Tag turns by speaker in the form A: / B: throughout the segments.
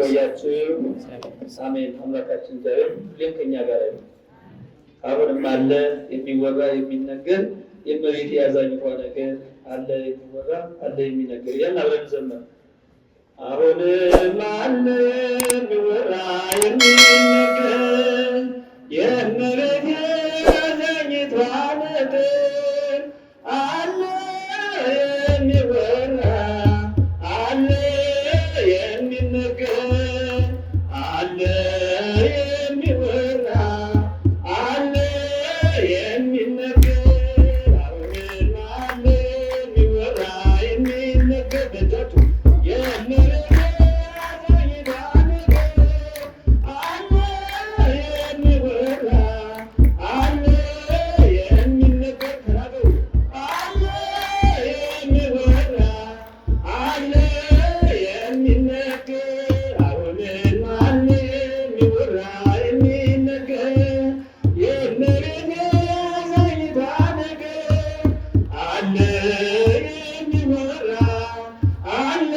A: እንደቆያችሁ አሜን። አምላካችን እግዚአብሔር ሁሌም ከኛ ጋር ነው። አሁንም አለ የሚወራ የሚነገር የእመቤቴ ያዛኝቷ ነገር አለ የሚወራ አለ የሚነገር ያን አብረን ዘመር። አሁንም አለ የሚወራ የሚነገር የእመቤቴ ያዛኝቷ ነገር አለ የሚወራ አለ የሚነገር አለ የሚወራ አለ የሚነገር አሁንም አለ የሚወራ የሚነገር በእጃችሁ የእመቤቴ ያዛኝቷ ነገር አለ የሚወራ አለ የሚነገር ተናገሩ አለ የሚወራ አለ የሚነገር አሁንም አለ የሚወራ የሚነገር የእመቤቴ ያዛኝቷ ነገር አለ የሚወራ አለ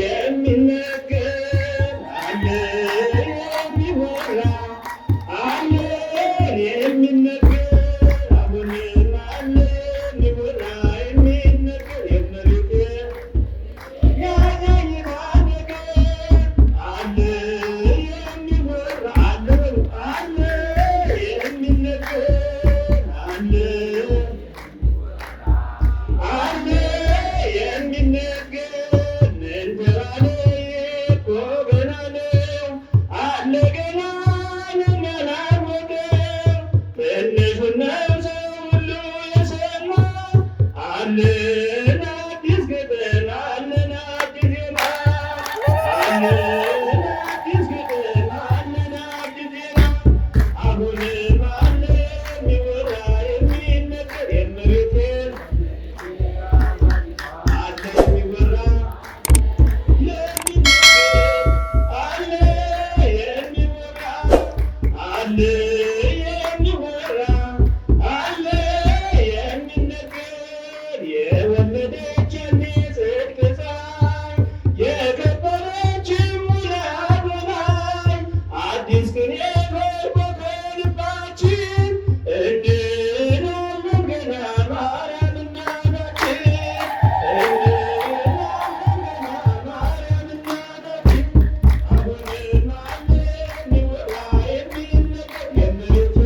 A: የሚነገር አለ የሚወራ አለ የሚነገር አሁንም አለ የሚወራ የሚነገር የእመቤቴ ያዛኝቷ ነገር አለ የሚወራ አለ አለ የሚነገር አለ አለ የሚነገር ምን ተባለ እኮ ገና ነው አለ ገና ያላወቀው ትንሹን ነው ሰው ሁሉ የሰማው አለን አዲስ ገጠር አለን አዲስ ዜማ አለን አዲስ ገጠር አለን አዲስ ዜማ አሁንም አለ የሚወራ የሚነገር የእመቤቴ አለ የሚወራ የሚነገር አለ የሚወራ አለ የሚወራ አለ የሚነገር የወለደች ጽድቅ ፀሐይ የከበረች ሙላ በላይ አዲስ ቅኔ ፈልቆ ከልባችን እንድናለን ገና ማርያም እናታችን እንድናለን ገና ማርያም እናታችን አሁንም አለ የሚወራ የሚነገር የእመቤቴ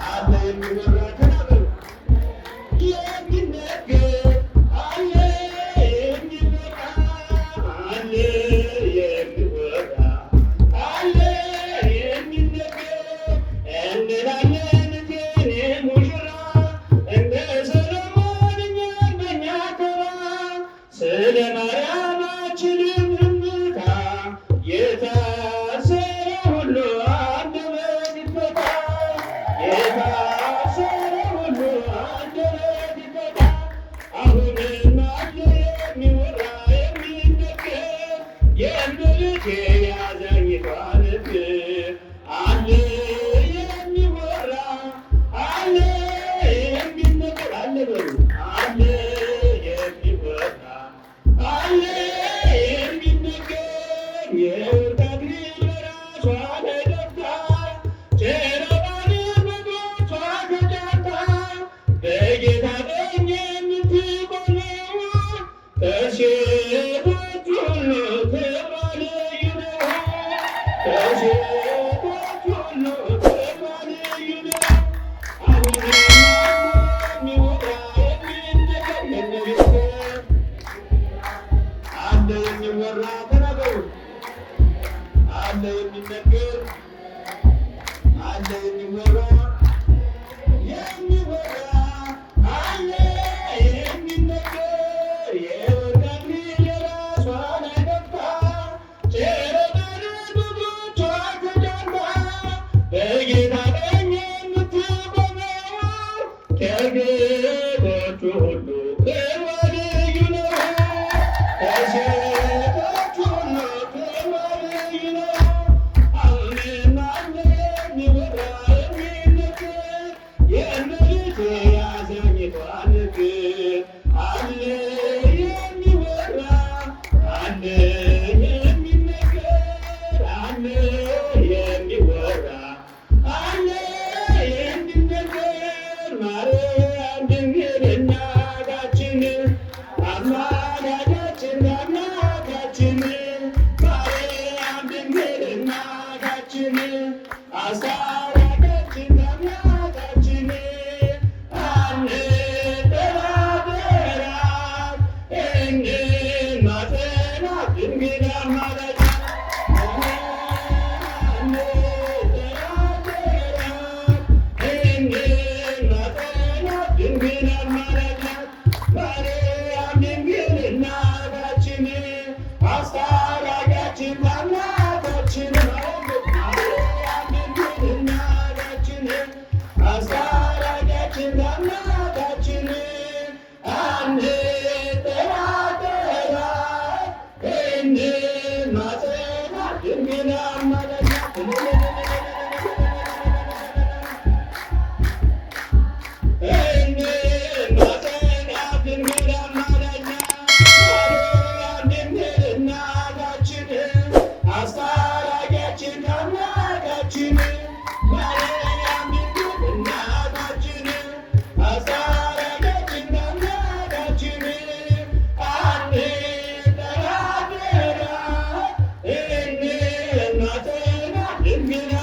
A: አለ የሚወራ ተናገሩ የሚነገር አለ የሚወራ አለ የሚወራ አለ የሚነገር እንላለን እቴኔ ሙሽራ እንደ ሰሎሞን እኛም በእኛ ተራ ስለ ማርያማችንም ዝምታ የታሰረ ሁሉ አንደበት ይፈታ የታሰረ ሁሉ አንደበት ይፈታ አሁንም አለ የሚወራ የሚነገር የእመቤቴ ያዛኝቷ ነገር አለ የሚወራ አለ የሚነገር አለ በሉ አለ የሚወራ አለ የሚነገር የወርቅ አክሊል በራሷ ላይ ደፍታ ጨረቃን በእግሮቿ ተጫንታ በጌታ ቀኝ የምትቆመው ከሴቶች ሁሉ ክብሯ ልዩ ነው። ከሴቶች ሁሉ ክብሯ ልዩ ነው። አሁንም የሚወራ የሚነገር የእመቤቴ አለ የሚወራ ተናገሩ አለ የሚነገር አለ የሚወራ የሚወራ አለ የሚነገር የወርቅ አክሊል የራሷ ላይ ደፍታ ጨረቃን በእግሮቿ ተጫንታ በጌታ ቀኝ የምትቆመው ከሴቶቹ ሁሉ ክብሯ ልዩ ነው። ከሴቶቹ ሁሉ ክብሯ ልዩ ነው። አሁንም አለ የሚወራ የሚነገር አለ የሚወራ አለ የሚነገር ማርያም ድንግል እናታችን አማላጃችን አምላካችን ማርያም ድንግል እናታችን አስታራቂያችን አምላካችን አንጠራጠራት እንማጸናት ድንግል አማላጅ
B: Give me